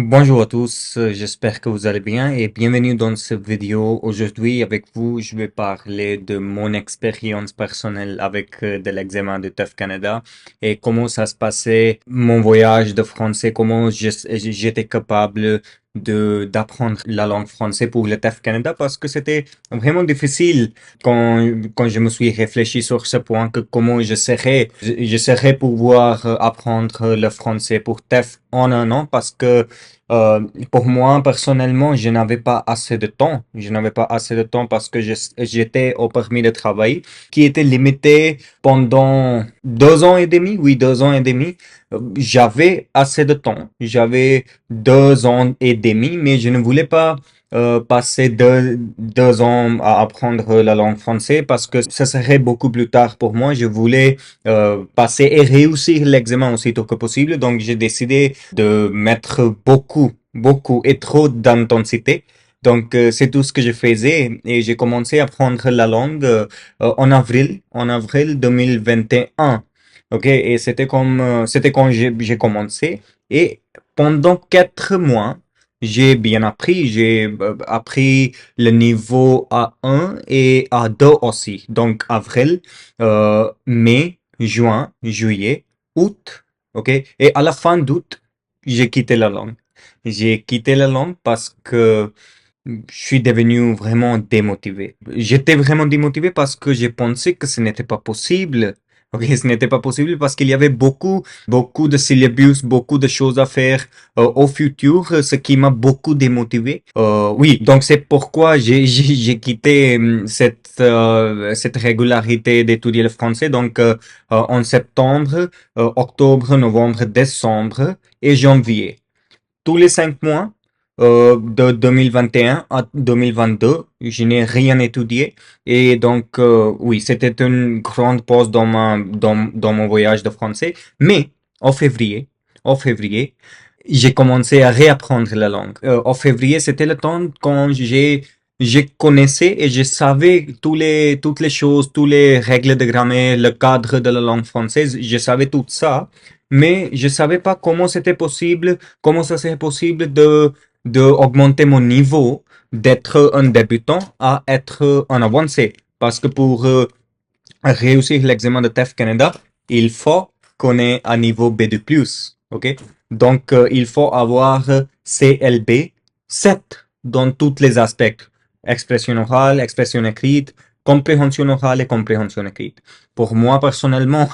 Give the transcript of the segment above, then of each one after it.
Bonjour à tous, j'espère que vous allez bien et bienvenue dans cette vidéo. Aujourd'hui avec vous, je vais parler de mon expérience personnelle avec de l'examen de TOEFL Canada et comment ça se passait, mon voyage de français, comment j'étais capable d'apprendre la langue française pour le TOEFL Canada parce que c'était vraiment difficile quand je me suis réfléchi sur ce point que comment je serais pouvoir apprendre le français pour TOEFL en un an parce que euh, pour moi, personnellement, je n'avais pas assez de temps. Je n'avais pas assez de temps parce que j'étais au permis de travail qui était limité pendant 2 ans et demi. Oui, 2 ans et demi. J'avais assez de temps. J'avais 2 ans et demi, mais je ne voulais pas passer 2 ans à apprendre la langue française parce que ça serait beaucoup plus tard pour moi. Je voulais passer et réussir l'examen aussitôt que possible. Donc, j'ai décidé de mettre beaucoup et trop d'intensité. Donc, c'est tout ce que je faisais et j'ai commencé à apprendre la langue en avril 2021. OK, et c'était quand j'ai commencé et pendant 4 mois, j'ai bien appris. J'ai appris le niveau A1 et A2 aussi. Donc, avril, mai, juin, juillet, août, ok? Et à la fin d'août, j'ai quitté la langue. J'ai quitté la langue parce que je suis devenu vraiment démotivé. J'étais vraiment démotivé parce que j'ai pensé que ce n'était pas possible. Ok, ce n'était pas possible parce qu'il y avait beaucoup de syllabus, beaucoup de choses à faire au futur, ce qui m'a beaucoup démotivé. Oui, donc c'est pourquoi j'ai quitté cette régularité d'étudier le français. Donc en septembre, octobre, novembre, décembre et janvier tous les 5 mois de 2021 à 2022, je n'ai rien étudié et donc oui, c'était une grande pause dans mon voyage de français. Mais en février, en février, j'ai commencé à réapprendre la langue. En février, c'était le temps quand j'ai connaissais et je savais toutes les choses, toutes les règles de grammaire, le cadre de la langue française. Je savais tout ça, mais je savais pas comment ça serait possible de augmenter mon niveau d'être un débutant à être un avancé. Parce que pour réussir l'examen de TOEFL Canada, il faut qu'on ait un niveau B2+. OK? Donc, il faut avoir CLB 7 dans tous les aspects. Expression orale, expression écrite, compréhension orale et compréhension écrite. Pour moi, personnellement,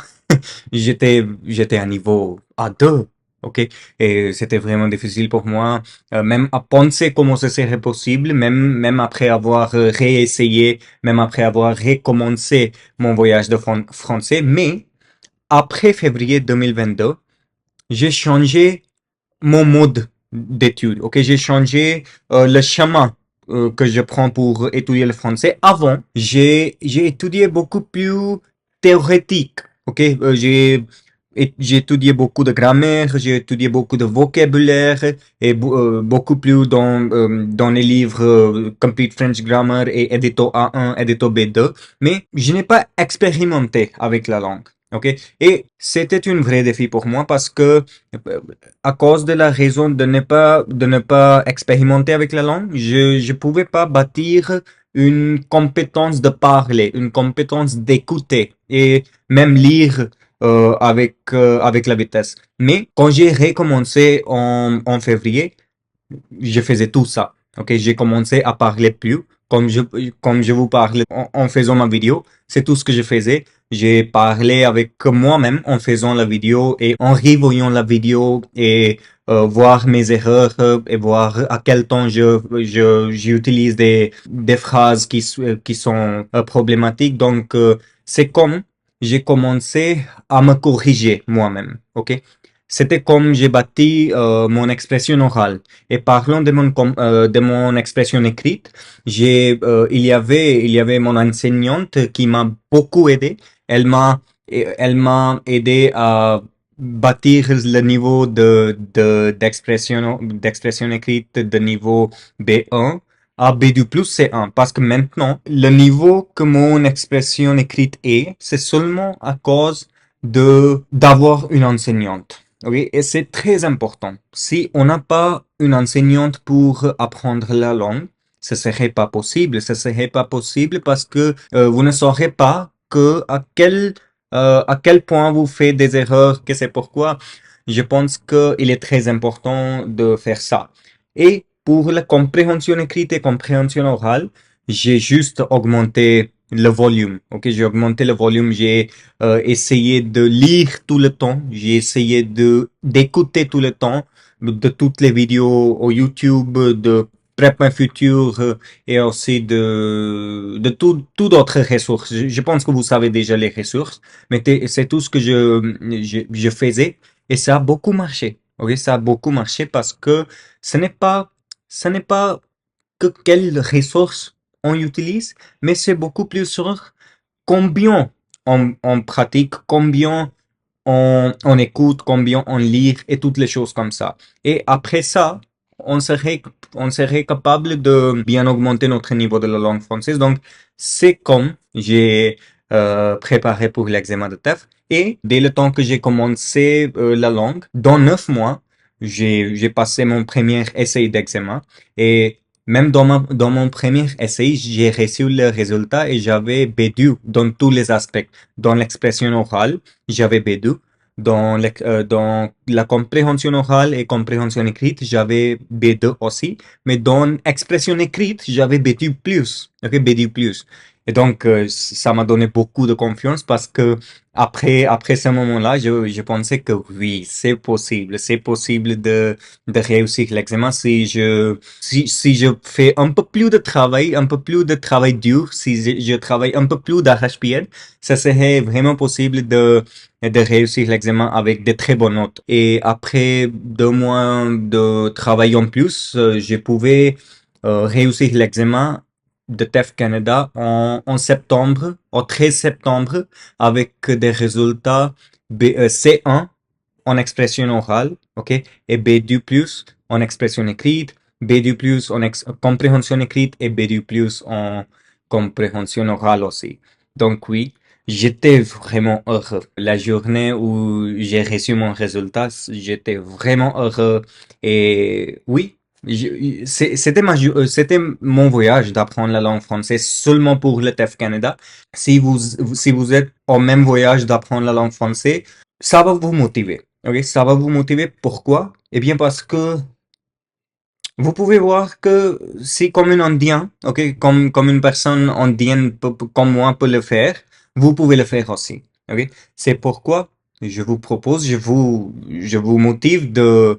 j'étais à niveau A2. OK? Et c'était vraiment difficile pour moi, même à penser comment ce serait possible, même après avoir réessayé, même après avoir recommencé mon voyage de français. Mais après février 2022, j'ai changé mon mode d'étude. OK, j'ai changé le chemin que je prends pour étudier le français. Avant, j'ai étudié beaucoup plus théorétique. OK, j'ai étudié beaucoup de grammaire, j'ai étudié beaucoup de vocabulaire et beaucoup plus dans les livres Complete French Grammar et Edito A1, Edito B2, mais je n'ai pas expérimenté avec la langue. OK? Et c'était un vrai défi pour moi parce que à cause de la raison de ne pas expérimenter avec la langue, je pouvais pas bâtir une compétence de parler, une compétence d'écouter et même lire avec la vitesse. Mais quand j'ai recommencé en février, je faisais tout ça. Ok, j'ai commencé à parler plus, comme je vous parle en faisant ma vidéo. C'est tout ce que je faisais. J'ai parlé avec moi-même en faisant la vidéo et en revoyant la vidéo et voir mes erreurs et voir à quel temps j'utilise des phrases qui sont problématiques. Donc, c'est comme j'ai commencé à me corriger moi-même. Ok? C'était comme j'ai bâti mon expression orale. Et parlons de mon expression écrite, il y avait mon enseignante qui m'a beaucoup aidé. Elle m'a aidé à bâtir le niveau d'expression écrite de niveau B1 à B2+, C1. Parce que maintenant, le niveau que mon expression écrite est, c'est seulement à cause d'avoir une enseignante. Oui, et c'est très important. Si on n'a pas une enseignante pour apprendre la langue, ce serait pas possible. Ce serait pas possible parce que vous ne saurez pas à quel point vous faites des erreurs, que c'est pourquoi je pense qu'il est très important de faire ça. Et pour la compréhension écrite et compréhension orale, j'ai juste augmenté le volume. Ok, j'ai augmenté le volume, j'ai essayé de lire tout le temps, j'ai essayé de d'écouter tout le temps de toutes les vidéos au YouTube de Prep My Future et aussi de tout d'autres ressources. Je pense que vous savez déjà les ressources, mais c'est tout ce que je faisais et ça a beaucoup marché. Ok, ça a beaucoup marché parce que ce n'est pas ce n'est pas que quelles ressources on utilise, mais c'est beaucoup plus sur combien on pratique, combien on écoute, combien on lit et toutes les choses comme ça. Et après ça, on serait, on serait capable de bien augmenter notre niveau de la langue française. Donc, c'est comme j'ai préparé pour l'examen de TEF. Et dès le temps que j'ai commencé la langue, dans 9 mois, j'ai passé mon premier essai d'examen. Et même dans mon premier essai, j'ai reçu le résultat et j'avais B2 dans tous les aspects. Dans l'expression orale, j'avais B2. Dans la compréhension orale et compréhension écrite, j'avais B2 aussi. Mais dans expression écrite, j'avais B2+. Ok, B2+. Et donc, ça m'a donné beaucoup de confiance parce que après ce moment-là, je pensais que oui, c'est possible de réussir l'examen si je fais un peu plus de travail dur, si je travaille un peu plus d'arrache-pied, ça serait vraiment possible de réussir l'examen avec de très bonnes notes. Et après 2 mois de travail en plus, je pouvais réussir l'examen de TEF Canada en septembre, au 13 septembre, avec des résultats C1 en expression orale, ok, et B2+ en expression écrite, B2+ en compréhension écrite et B2+ en compréhension orale aussi. Donc oui, j'étais vraiment heureux. La journée où j'ai reçu mon résultat, j'étais vraiment heureux. Et oui, c'était mon voyage d'apprendre la langue française seulement pour le TEF Canada. Si vous êtes au même voyage d'apprendre la langue française, ça va vous motiver. Ok, ça va vous motiver. Pourquoi? Eh bien, parce que vous pouvez voir que si comme un Indien, ok, comme une personne indienne comme moi peut le faire, vous pouvez le faire aussi. Ok, c'est pourquoi je vous propose, je vous motive de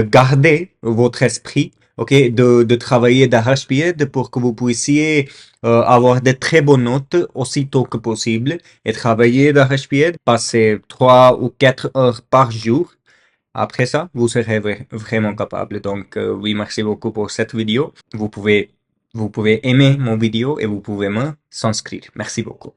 garder votre esprit, ok, de travailler d'arrache-pied pour que vous puissiez avoir de très bonnes notes aussitôt que possible et travailler d'arrache-pied, passer 3 ou 4 heures par jour après ça, vous serez vraiment capable. Donc, oui, merci beaucoup pour cette vidéo. Vous pouvez aimer mon vidéo et vous pouvez me s'inscrire. Merci beaucoup.